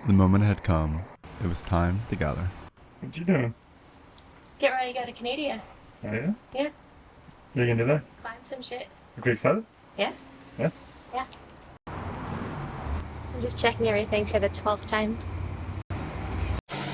The moment had come. It was time to gather. What you doing? Get ready to go to Canada. Oh yeah? Yeah. What are you gonna do there? Climb some shit. You excited? Yeah. Yeah? Yeah. I'm just checking everything for the 12th time.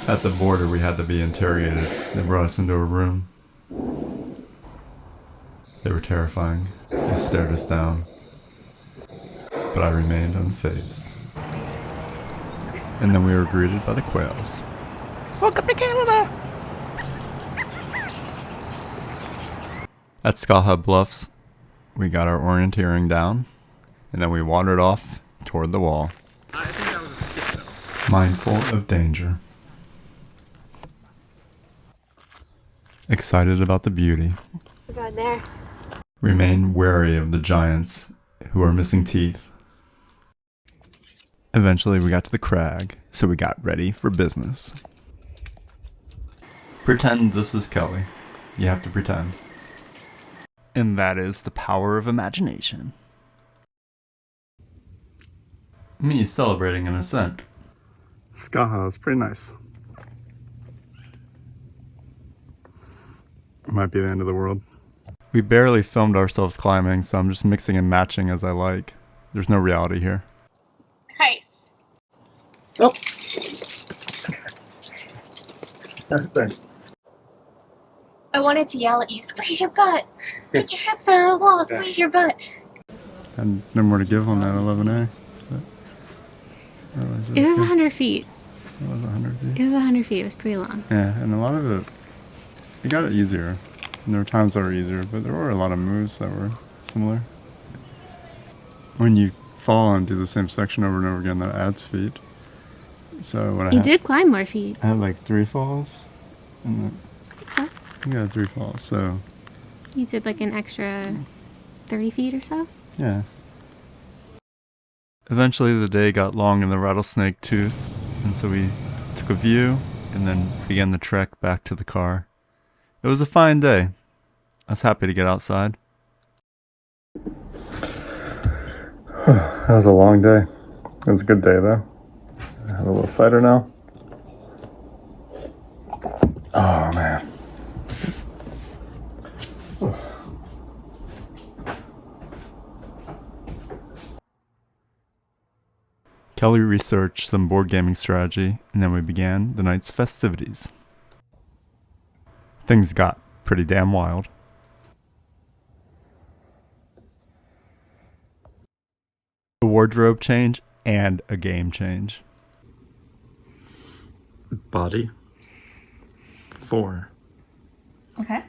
At the border, we had to be interrogated. They brought us into a room. They were terrifying. They stared us down. But I remained unfazed. And then we were greeted by the quails. Welcome to Canada! At Skaha Bluffs, we got our orienteering down, and then we wandered off toward the wall. I think that was a skip though. Mindful of danger. Excited about the beauty. We're going there. Remain wary of the giants who are missing teeth. Eventually we got to the crag, so we got ready for business. Pretend this is Kelly. You have to pretend. And that is the power of imagination. Me celebrating an ascent. Skaha is pretty nice. It might be the end of the world. We barely filmed ourselves climbing, so I'm just mixing and matching as I like. There's no reality here. Nice. Oh. Thanks. I wanted to yell at you, squeeze your butt. Put your hips out of the wall, squeeze your butt. And no more to give on that 11A. It was 100 feet. It was 100 feet. It was 100 feet. It was pretty long. Yeah, and a lot of it, you got it easier. And there were times that were easier, but there were a lot of moves that were similar. When you fall and do the same section over and over again, that adds feet. So what You did climb more feet. I had like 3 falls. And I think so. I had 3 falls, so You did like an extra 30 feet or so. yeah. Eventually the day got long in the rattlesnake tooth, and so we took a view and then began the trek back to the car. It was a fine day. I was happy to get outside. That was a long day. It was a good day though. I have a little cider now. Oh man. Kelly researched some board gaming strategy, and then we began the night's festivities. Things got pretty damn wild. A wardrobe change and a game change. Body 4. Okay.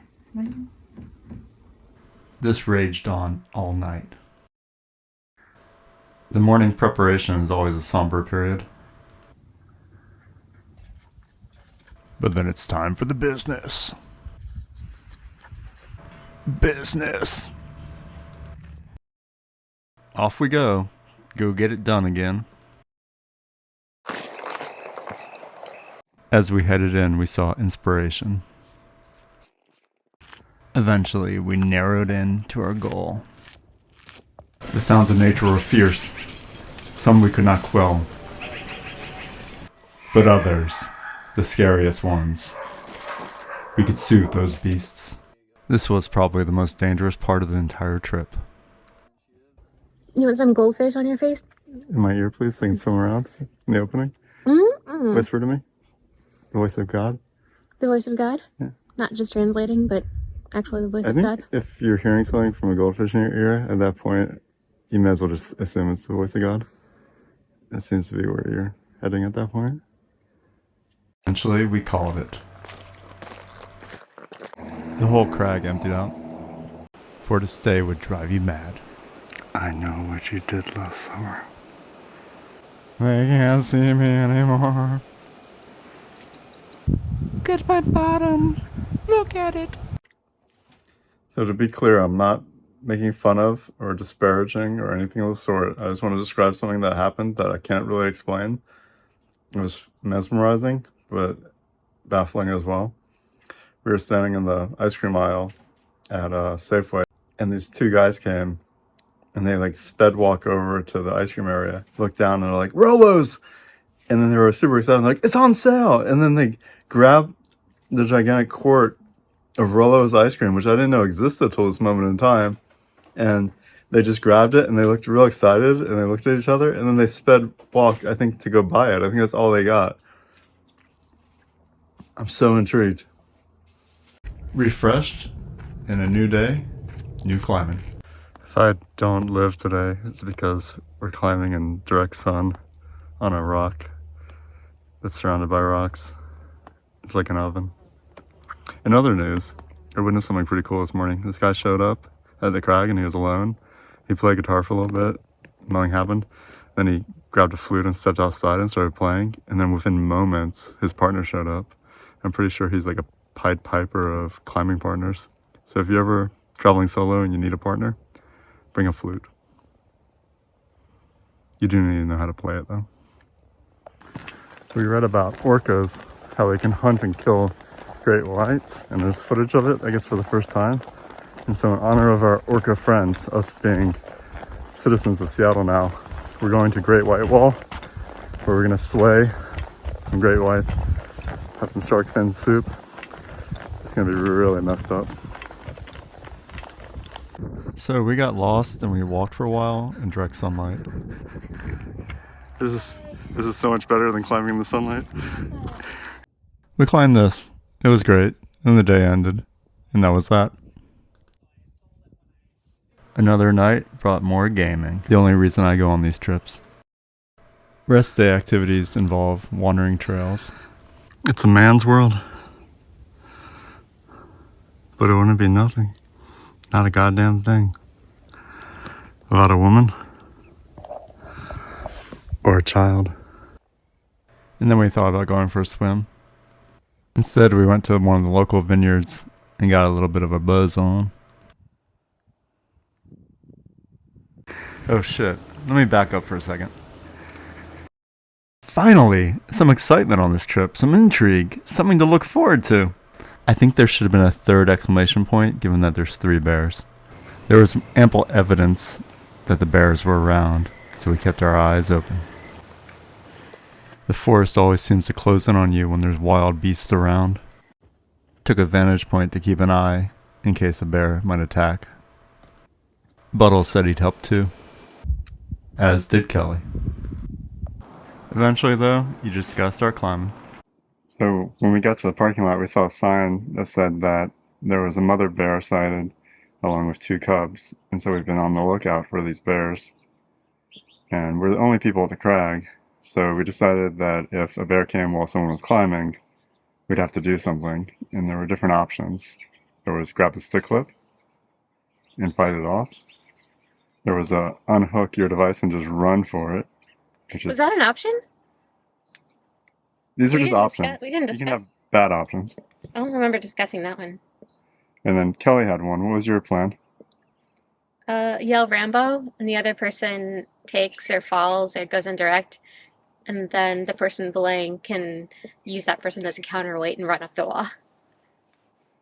This raged on all night. The morning preparation is always a somber period. But then it's time for the business. Business. Off we go. Go get it done again. As we headed in, we saw inspiration. Eventually, we narrowed in to our goal. The sounds of nature were fierce. Some we could not quell. But others, the scariest ones, we could soothe those beasts. This was probably the most dangerous part of the entire trip. You want some goldfish on your face? In my ear, please, so I can swim around in the opening. Mm-hmm. Whisper to me. The voice of God. The voice of God? Yeah. Not just translating, but actually the voice I of think God. if you're hearing something from a goldfish in your ear, at that point, you may as well just assume it's the voice of God. That seems to be where you're heading at that point. Eventually, we called it. The whole crag emptied out. For to stay would drive you mad. I know what you did last summer. They can't see me anymore. Get my bottom. Look at it. So to be clear, I'm not making fun of or disparaging or anything of the sort. I just want to describe something that happened that I can't really explain. It was mesmerizing, but baffling as well. We were standing in the ice cream aisle at Safeway, and these 2 guys came, and they like sped walk over to the ice cream area, look down, and are like, Rolos! And then they were super excited, like, it's on sale! And then they grabbed the gigantic quart of Rolo's ice cream, which I didn't know existed till this moment in time. And they just grabbed it, and they looked real excited, and they looked at each other, and then they sped walk, I think, to go buy it. I think that's all they got. I'm so intrigued. Refreshed, and a new day, new climbing. If I don't live today, it's because we're climbing in direct sun on a rock that's surrounded by rocks. It's like an oven. In other news, I witnessed something pretty cool this morning. This guy showed up at the crag and he was alone. He played guitar for a little bit, nothing happened. Then he grabbed a flute and stepped outside and started playing. And then within moments, his partner showed up. I'm pretty sure he's like a Pied Piper of climbing partners. So if you're ever traveling solo and you need a partner, bring a flute. You do need to know how to play it though. We read about orcas, how they can hunt and kill great whites, and there's footage of it, I guess, for the first time. And so in honor of our orca friends, us being citizens of Seattle now, we're going to Great White Wall, where we're gonna slay some great whites, have some shark fin soup. It's gonna be really messed up. So we got lost and we walked for a while in direct sunlight. This is so much better than climbing in the sunlight. We climbed this. It was great. And the day ended. And that was that. Another night brought more gaming. The only reason I go on these trips. Rest day activities involve wandering trails. It's a man's world. But it wouldn't be nothing. Not a goddamn thing. Without a woman. Or a child. And then we thought about going for a swim. Instead, we went to one of the local vineyards and got a little bit of a buzz on. Oh shit, let me back up for a second. Finally, some excitement on this trip, some intrigue, something to look forward to. I think there should have been a third exclamation point given that there's 3 bears. There was ample evidence that the bears were around, so we kept our eyes open. The forest always seems to close in on you when there's wild beasts around. Took a vantage point to keep an eye in case a bear might attack. Buttle said he'd help too. As did Kelly. Eventually though, you just gotta start climbing. So when we got to the parking lot, we saw a sign that said that there was a mother bear sighted along with 2 cubs. And so we've been on the lookout for these bears. And we're the only people at the crag. So we decided that if a bear came while someone was climbing, we'd have to do something. And there were different options. There was grab a stick clip and fight it off. There was a unhook your device and just run for it. Was that an option? These are We just didn't options. discuss- we didn't You can discuss- have bad options. I don't remember discussing that one. And then Kelly had one. What was your plan? Yell Rambo, and the other person takes or falls or goes indirect, and then the person belaying can use that person as a counterweight and run up the wall.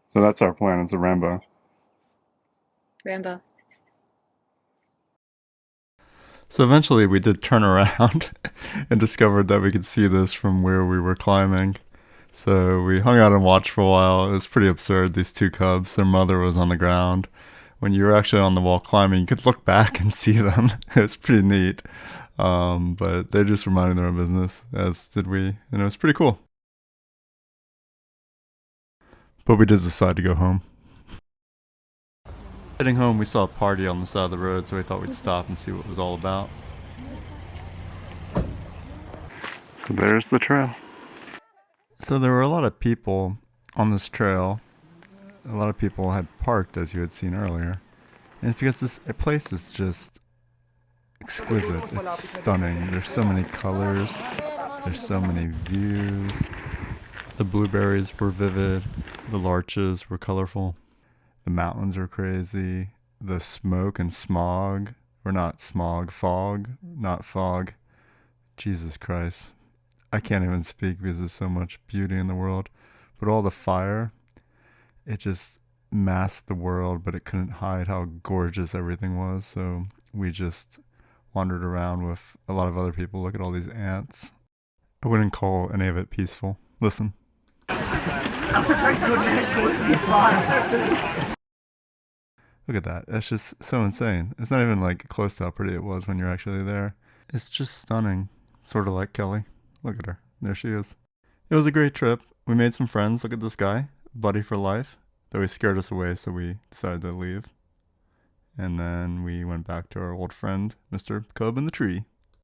So that's our plan. It's a Rambo. Rambo. So eventually we did turn around and discovered that we could see this from where we were climbing. So we hung out and watched for a while. It was pretty absurd. These 2 cubs, their mother was on the ground. When you were actually on the wall climbing, you could look back and see them. It was pretty neat. But they just were minding their own business, as did we. And it was pretty cool. But we did decide to go home. Heading home, we saw a party on the side of the road, so we thought we'd stop and see what it was all about. So there's the trail. So there were a lot of people on this trail. A lot of people had parked, as you had seen earlier. And it's because this place is just exquisite. It's stunning. There's so many colors. There's so many views. The blueberries were vivid. The larches were colorful. The mountains were crazy. The smoke and smog, or not smog, fog, not fog. Jesus Christ. I can't even speak because there's so much beauty in the world. But all the fire, it just masked the world, but it couldn't hide how gorgeous everything was. So we just wandered around with a lot of other people. Look at all these ants. I wouldn't call any of it peaceful. Listen. Look at that. That's just so insane. It's not even like close to how pretty it was when you're actually there. It's just stunning. Sort of like Kelly. Look at her. There she is. It was a great trip. We made some friends. Look at this guy. Buddy for life. Though he scared us away, so we decided to leave. And then we went back to our old friend, Mr. Cub in the tree.